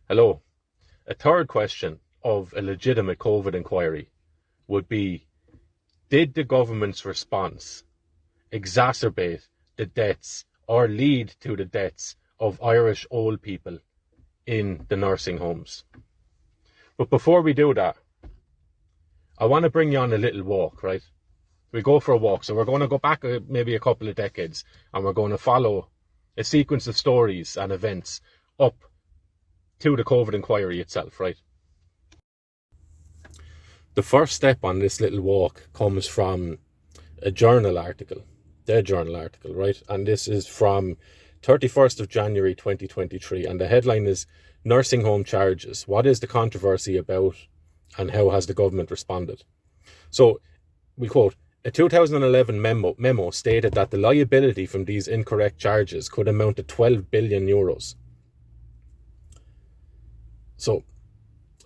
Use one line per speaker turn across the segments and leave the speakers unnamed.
Hello. A third question of a legitimate COVID inquiry would be, did the government's response exacerbate the deaths or lead to the deaths of Irish old people in the nursing homes? But before we do that, I want to bring you on a little walk, right? We go for a walk. So we're going to go back maybe a couple of decades, and we're going to follow a sequence of stories and events up to the COVID inquiry itself, right? The first step on this little walk comes from a journal article, their journal article, right? And this is from 31st of January 2023, and the headline is Nursing Home Charges. What is the controversy about, and how has the government responded? So we quote, a 2011 memo stated that the liability from these incorrect charges could amount to 12 billion euros. So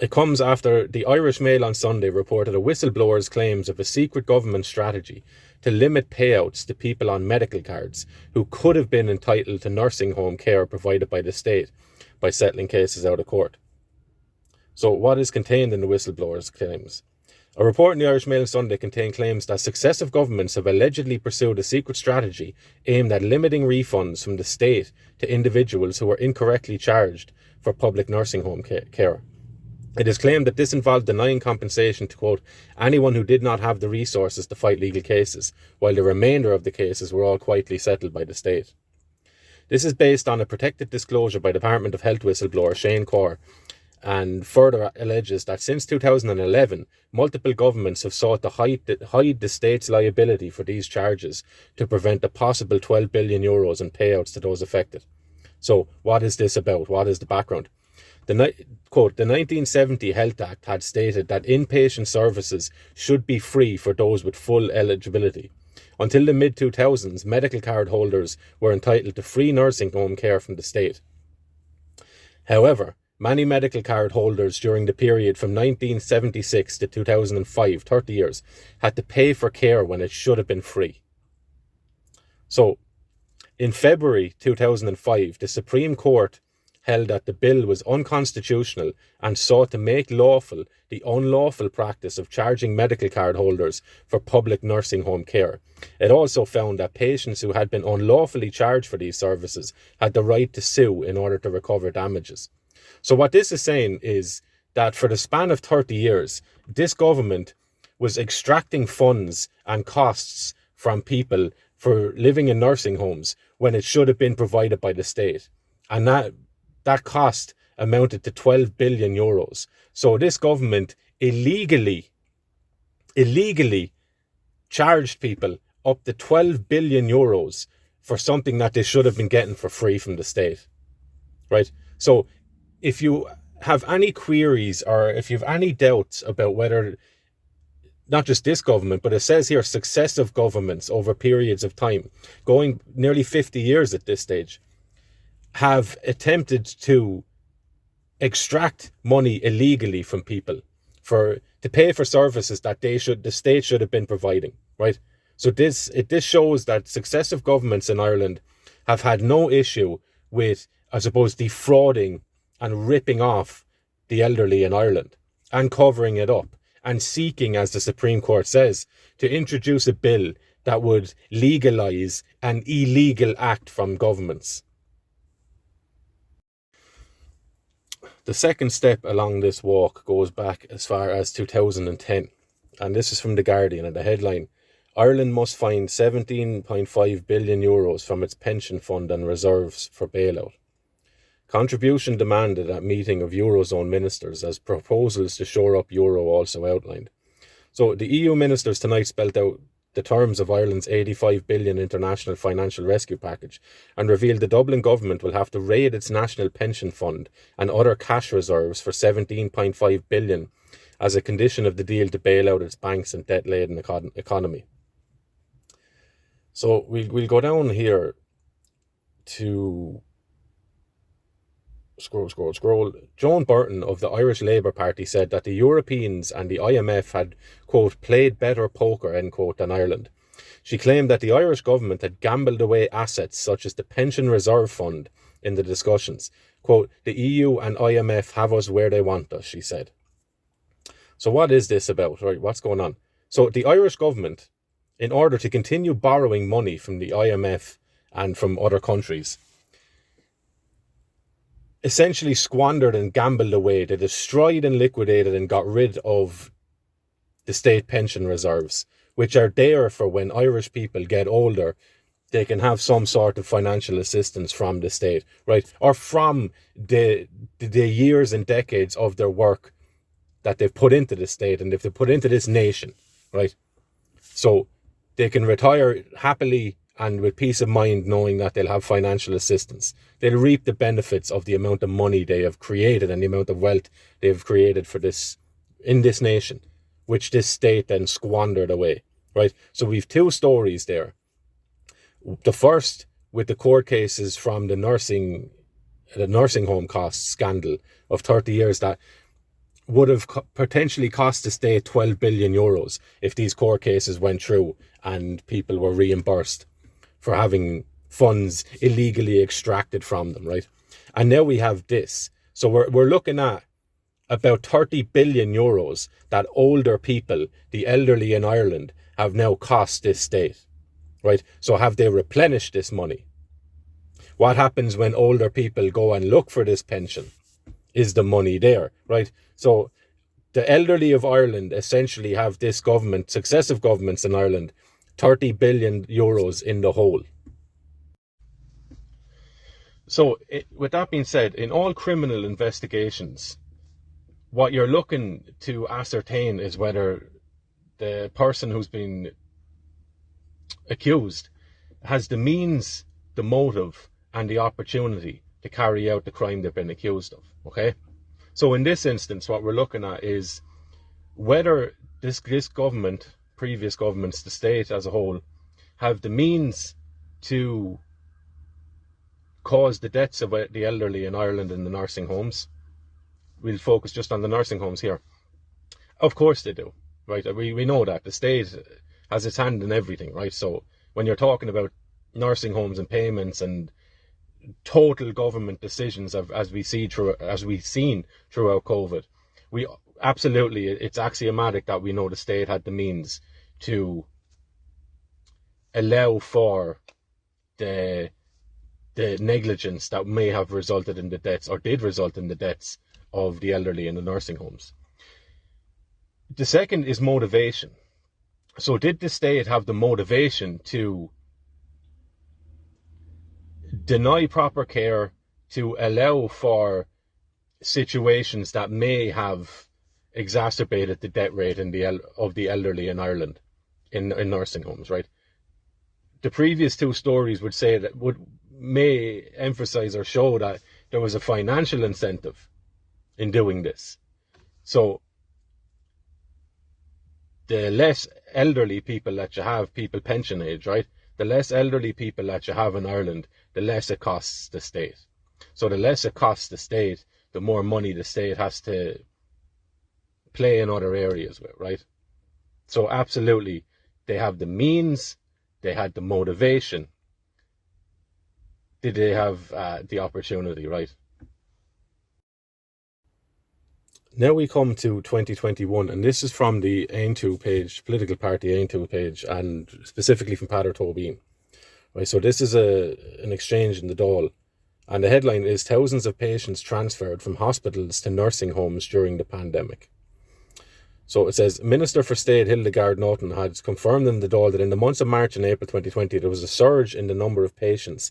it comes after the Irish Mail on Sunday reported a whistleblower's claims of a secret government strategy to limit payouts to people on medical cards who could have been entitled to nursing home care provided by the state by settling cases out of court. So what is contained in the whistleblower's claims? A report in the Irish Mail on Sunday contained claims that successive governments have allegedly pursued a secret strategy aimed at limiting refunds from the state to individuals who were incorrectly charged for public nursing home care. It is claimed that this involved denying compensation to, quote, anyone who did not have the resources to fight legal cases, while the remainder of the cases were all quietly settled by the state. This is based on a protected disclosure by Department of Health whistleblower Shane Corr, and further alleges that since 2011, multiple governments have sought to hide the state's liability for these charges to prevent a possible 12 billion euros in payouts to those affected. So what is this about? What is the background? Quote, the 1970 Health Act had stated that inpatient services should be free for those with full eligibility. Until the mid-2000s, medical card holders were entitled to free nursing home care from the state. However, many medical card holders during the period from 1976 to 2005, 30 years, had to pay for care when it should have been free. So, in February 2005, the Supreme Court held that the bill was unconstitutional and sought to make lawful the unlawful practice of charging medical card holders for public nursing home care. It also found that patients who had been unlawfully charged for these services had the right to sue in order to recover damages. So what this is saying is that for the span of 30 years, this government was extracting funds and costs from people for living in nursing homes when it should have been provided by the state. And that cost amounted to 12 billion euros. So this government illegally charged people up to 12 billion euros for something that they should have been getting for free from the state, right? So if you have any queries or if you have any doubts about whether not just this government, but it says here successive governments over periods of time, going nearly 50 years at this stage, have attempted to extract money illegally from people to pay for services that the state should have been providing, right? So this shows that successive governments in Ireland have had no issue with, I suppose, defrauding and ripping off the elderly in Ireland and covering it up and seeking, as the Supreme Court says, to introduce a bill that would legalise an illegal act from governments. The second step along this walk goes back as far as 2010, and this is from The Guardian, and the headline, Ireland must find 17.5 billion euros from its pension fund and reserves for bailout. Contribution demanded at meeting of Eurozone ministers as proposals to shore up euro also outlined. So the EU ministers tonight spelled out the terms of Ireland's 85 billion international financial rescue package and revealed the Dublin government will have to raid its national pension fund and other cash reserves for 17.5 billion as a condition of the deal to bail out its banks and debt-laden economy. So we'll go down here to scroll. Joan Burton of the Irish Labour Party said that the Europeans and the IMF had, quote, played better poker, end quote, than Ireland. She claimed that the Irish government had gambled away assets such as the Pension Reserve Fund in the discussions. Quote, the EU and IMF have us where they want us, she said. So what is this about, right? What's going on? So the Irish government, in order to continue borrowing money from the IMF and from other countries, essentially squandered and gambled away. They destroyed and liquidated and got rid of the state pension reserves, which are there for when Irish people get older, they can have some sort of financial assistance from the state, right? Or from the years and decades of their work that they've put into the state and if they put into this nation, right? So they can retire happily and with peace of mind knowing that they'll have financial assistance. They'll reap the benefits of the amount of money they have created and the amount of wealth they have created for this in this nation, which this state then squandered away, right? So we've two stories there. The first with the court cases from the nursing home cost scandal of 30 years that would have potentially cost the state 12 billion euros if these court cases went through and people were reimbursed for having funds illegally extracted from them, right? And now we have this. So we're looking at about 30 billion euros that older people, the elderly in Ireland, have now cost this state, right? So have they replenished this money? What happens when older people go and look for this pension? Is the money there, right? So the elderly of Ireland essentially have this government, successive governments in Ireland, 30 billion euros in the hole. So with that being said, in all criminal investigations, what you're looking to ascertain is whether the person who's been accused has the means, the motive, and the opportunity to carry out the crime they've been accused of, okay? So in this instance, what we're looking at is whether this government, previous governments, the state as a whole, have the means to cause the deaths of the elderly in Ireland in the nursing homes. We'll focus just on the nursing homes here. Of course they do, right? We know that. The state has its hand in everything, right? So when you're talking about nursing homes and payments and total government decisions as we've seen throughout COVID, we absolutely, it's axiomatic that we know the state had the means to allow for the negligence that may have resulted in the deaths, or did result in the deaths, of the elderly in the nursing homes. The second is motivation. So did the state have the motivation to deny proper care, to allow for situations that may have exacerbated the death rate of the elderly in Ireland in nursing homes, right? The previous two stories would say that may emphasize or show that there was a financial incentive in doing this. So the less elderly people that you have, people pension age, right? The less elderly people that you have in Ireland, the less it costs the state. So the less it costs the state, the more money the state has to play in other areas with, right? So absolutely, they have the means, they had the motivation. Did they have the opportunity, right? Now we come to 2021, and this is from the Aontú page, political party Aontú page, and specifically from Peadar Tóibín. Right, so this is an exchange in the Dáil, and the headline is "Thousands of patients transferred from hospitals to nursing homes during the pandemic." So it says, Minister for State Hildegard Naughton had confirmed in the Dáil that in the months of March and April 2020, there was a surge in the number of patients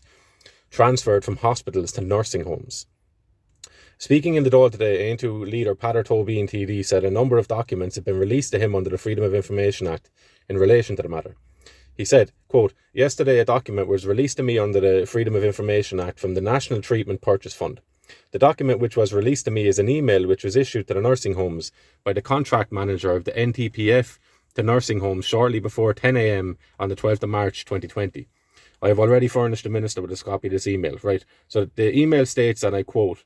transferred from hospitals to nursing homes. Speaking in the Dáil today, Aontú leader Peadar Tóibín TD said a number of documents had been released to him under the Freedom of Information Act in relation to the matter. He said, quote, "Yesterday a document was released to me under the Freedom of Information Act from the National Treatment Purchase Fund. The document which was released to me is an email which was issued to the nursing homes by the contract manager of the NTPF to nursing homes shortly before 10 a.m. on the 12th of March 2020. I have already furnished the Minister with a copy of this email," right? So the email states, and I quote,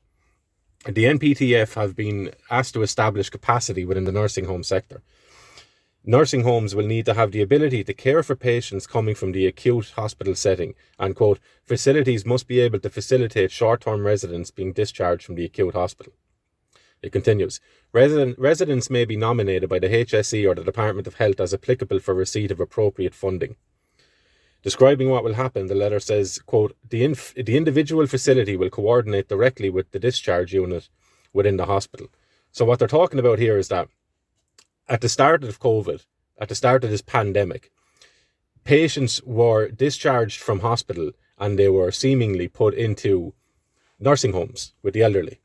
"The NPTF have been asked to establish capacity within the nursing home sector. Nursing homes will need to have the ability to care for patients coming from the acute hospital setting, and quote, facilities must be able to facilitate short-term residents being discharged from the acute hospital. It continues, residents may be nominated by the HSE or the Department of Health as applicable for receipt of appropriate funding. Describing what will happen, the letter says, quote, the individual facility will coordinate directly with the discharge unit within the hospital. So what they're talking about here is that at the start of COVID, at the start of this pandemic, patients were discharged from hospital and they were seemingly put into nursing homes with the elderly.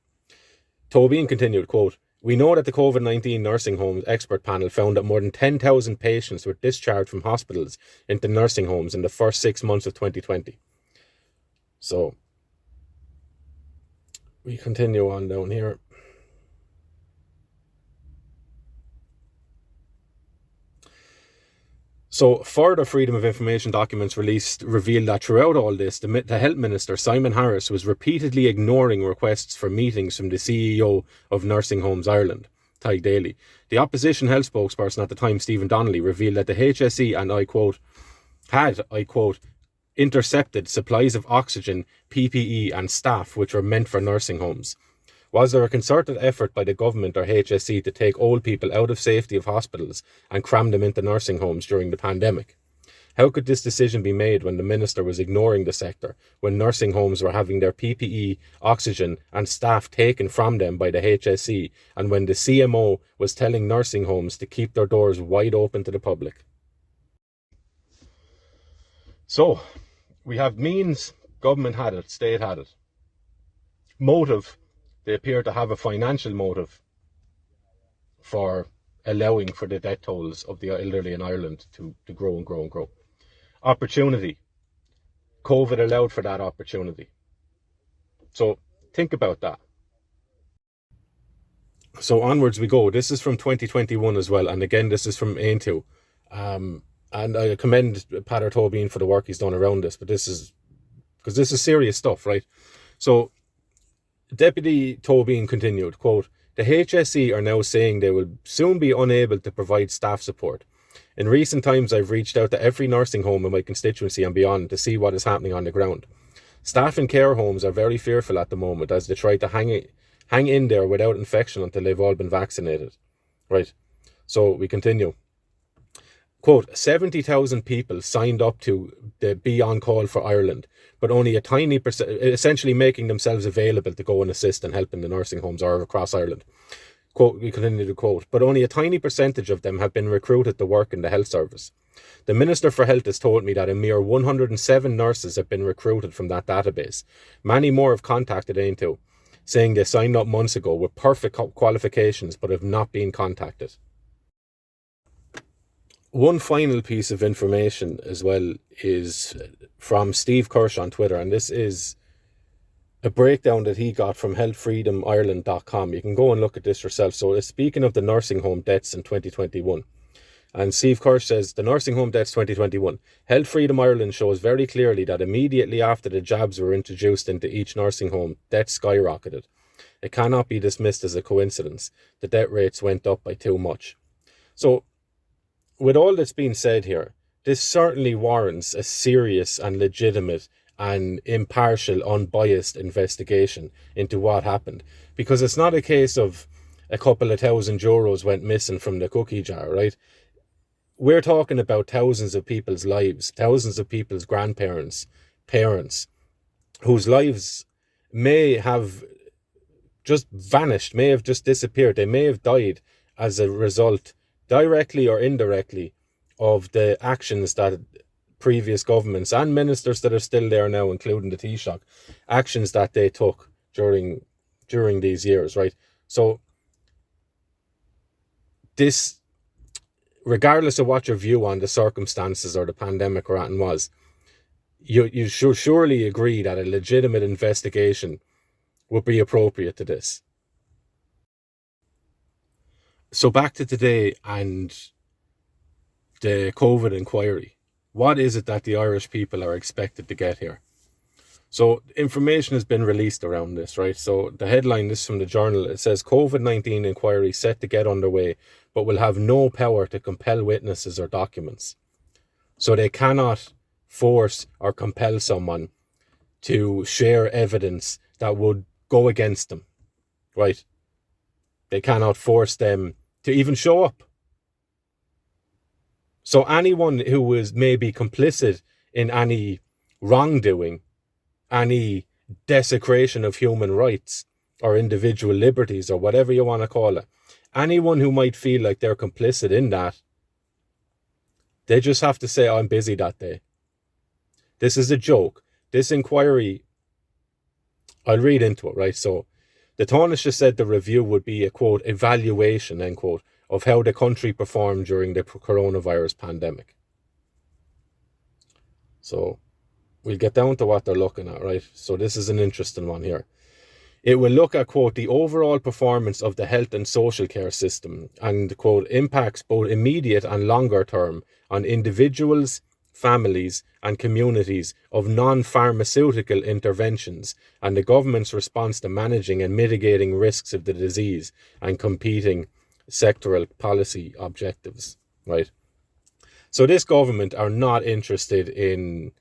Tobin continued, quote, we know that the COVID-19 nursing homes expert panel found that more than 10,000 patients were discharged from hospitals into nursing homes in the first 6 months of 2020. So, we continue on down here. So, further Freedom of Information documents released revealed that throughout all this, the Health Minister, Simon Harris, was repeatedly ignoring requests for meetings from the CEO of Nursing Homes Ireland, Tadhg Daly. The opposition health spokesperson at the time, Stephen Donnelly, revealed that the HSE, and I quote, had, I quote, intercepted supplies of oxygen, PPE and staff which were meant for nursing homes. Was there a concerted effort by the government or HSE to take old people out of safety of hospitals and cram them into nursing homes during the pandemic? How could this decision be made when the minister was ignoring the sector, when nursing homes were having their PPE, oxygen and staff taken from them by the HSE, and when the CMO was telling nursing homes to keep their doors wide open to the public? So, we have means, government had it, state had it. Motive, they appear to have a financial motive for allowing for the death tolls of the elderly in Ireland to grow and grow and grow. Opportunity. COVID allowed for that opportunity. So think about that. So onwards we go. This is from 2021 as well. And again, this is from Aintu. And I commend Pater Tobin for the work he's done around this. But this is, because this is serious stuff, right? So Deputy Tobin continued, quote, the HSE are now saying they will soon be unable to provide staff support. In recent times, I've reached out to every nursing home in my constituency and beyond to see what is happening on the ground. Staff in care homes are very fearful at the moment as they try to hang in there without infection until they've all been vaccinated. Right. So we continue. Quote, 70,000 people signed up to be on call for Ireland, but only a tiny percent, essentially making themselves available to go and assist and help in the nursing homes or across Ireland. Quote, we continue to quote, but only a tiny percentage of them have been recruited to work in the health service. The Minister for Health has told me that a mere 107 nurses have been recruited from that database. Many more have contacted Aintu, saying they signed up months ago with perfect qualifications but have not been contacted. One final piece of information as well is from Steve Kirsch on Twitter, and this is a breakdown that he got from healthfreedomireland.com. You can go and look at this yourself. So it's speaking of the nursing home deaths in 2021. And Steve Kirsch says, the nursing home deaths 2021. Health Freedom Ireland shows very clearly that immediately after the jabs were introduced into each nursing home, deaths skyrocketed. It cannot be dismissed as a coincidence. The death rates went up by too much. So, with all that's been said here, this certainly warrants a serious and legitimate and impartial, unbiased investigation into what happened. Because it's not a case of a couple of €1,000 went missing from the cookie jar, right? We're talking about thousands of people's lives, thousands of people's grandparents, parents, whose lives may have just vanished, may have just disappeared. They may have died as a result, directly or indirectly, of the actions that previous governments and ministers that are still there now, including the Taoiseach, actions that they took during these years, right? So this, regardless of what your view on the circumstances or the pandemic or anything was, you should surely agree that a legitimate investigation would be appropriate to this. So back to today and the COVID inquiry. What is it that the Irish people are expected to get here? So information has been released around this, right? So the headline, this is from the Journal, it says COVID-19 inquiry set to get underway, but will have no power to compel witnesses or documents. So they cannot force or compel someone to share evidence that would go against them, right? They cannot force them to even show up. So anyone who is maybe complicit in any wrongdoing, any desecration of human rights or individual liberties or whatever you want to call it, anyone who might feel like they're complicit in that, they just have to say, I'm busy that day. This is a joke. This inquiry, I'll read into it, right? So the Taoiseach said the review would be a, quote, evaluation, end quote, of how the country performed during the coronavirus pandemic. So we'll get down to what they're looking at, right? So this is an interesting one here. It will look at, quote, the overall performance of the health and social care system and, quote, impacts both immediate and longer term on individuals, families and communities of non-pharmaceutical interventions and the government's response to managing and mitigating risks of the disease and competing sectoral policy objectives, right? So this government are not interested in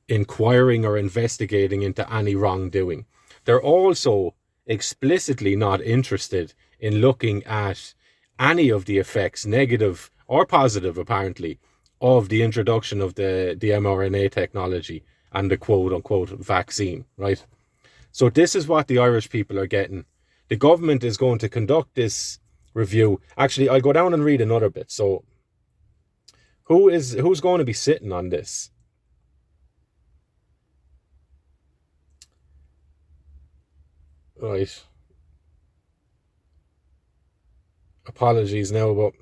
inquiring or investigating into any wrongdoing. They're also explicitly not interested in looking at any of the effects, negative or positive apparently, of the introduction of the mRNA technology and the quote-unquote vaccine, right? So this is what the Irish people are getting. The government is going to conduct this review. Actually, I'll go down and read another bit. So who's going to be sitting on this? Right. Apologies now, but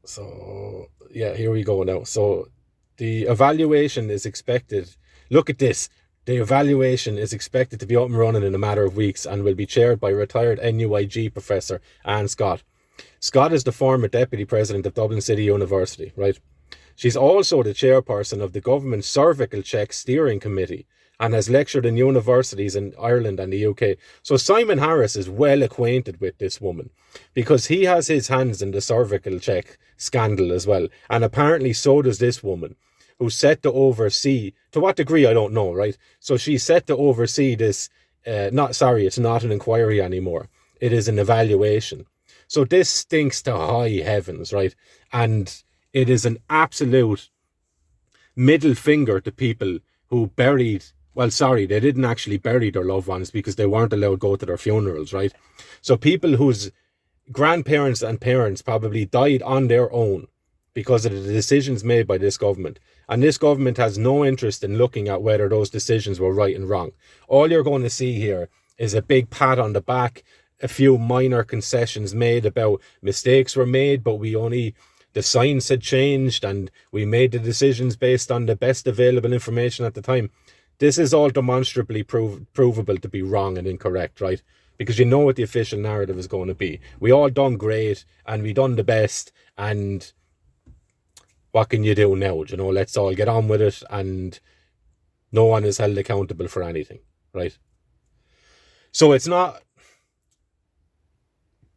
so yeah, here we go now. So the evaluation is expected. Look at this. The evaluation is expected to be up and running in a matter of weeks and will be chaired by retired NUIG professor Anne Scott. Scott is the former deputy president of Dublin City University, right? She's also the chairperson of the government cervical check steering committee and has lectured in universities in Ireland and the UK. So Simon Harris is well acquainted with this woman because he has his hands in the cervical check scandal as well. And apparently so does this woman, who's set to oversee, to what degree I don't know, right? So she's set to oversee this, it's not an inquiry anymore. It is an evaluation. So this stinks to high heavens, right? And it is an absolute middle finger to people who buried, they didn't actually bury their loved ones because they weren't allowed to go to their funerals, right? So people whose grandparents and parents probably died on their own because of the decisions made by this government. And this government has no interest in looking at whether those decisions were right and wrong. All you're going to see here is a big pat on the back, a few minor concessions made about mistakes were made, but the science had changed and we made the decisions based on the best available information at the time. This is all demonstrably provable to be wrong and incorrect, right? Because you know what the official narrative is going to be. We all done great and we done the best, and what can you do now? You know, let's all get on with it, and no one is held accountable for anything, right? So it's not,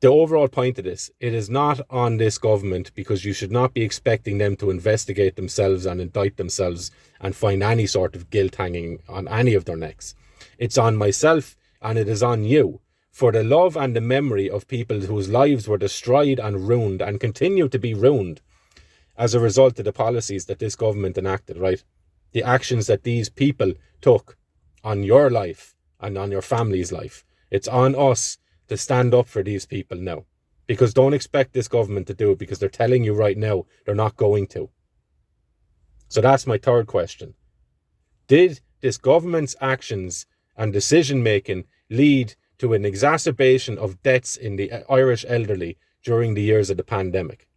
the overall point of this, it is not on this government, because you should not be expecting them to investigate themselves and indict themselves and find any sort of guilt hanging on any of their necks. It's on myself and it is on you, for the love and the memory of people whose lives were destroyed and ruined and continue to be ruined as a result of the policies that this government enacted, right? The actions that these people took on your life and on your family's life. It's on us to stand up for these people now. Because don't expect this government to do it, because they're telling you right now they're not going to. So that's my third question. Did this government's actions and decision making lead to an exacerbation of deaths in the Irish elderly during the years of the pandemic?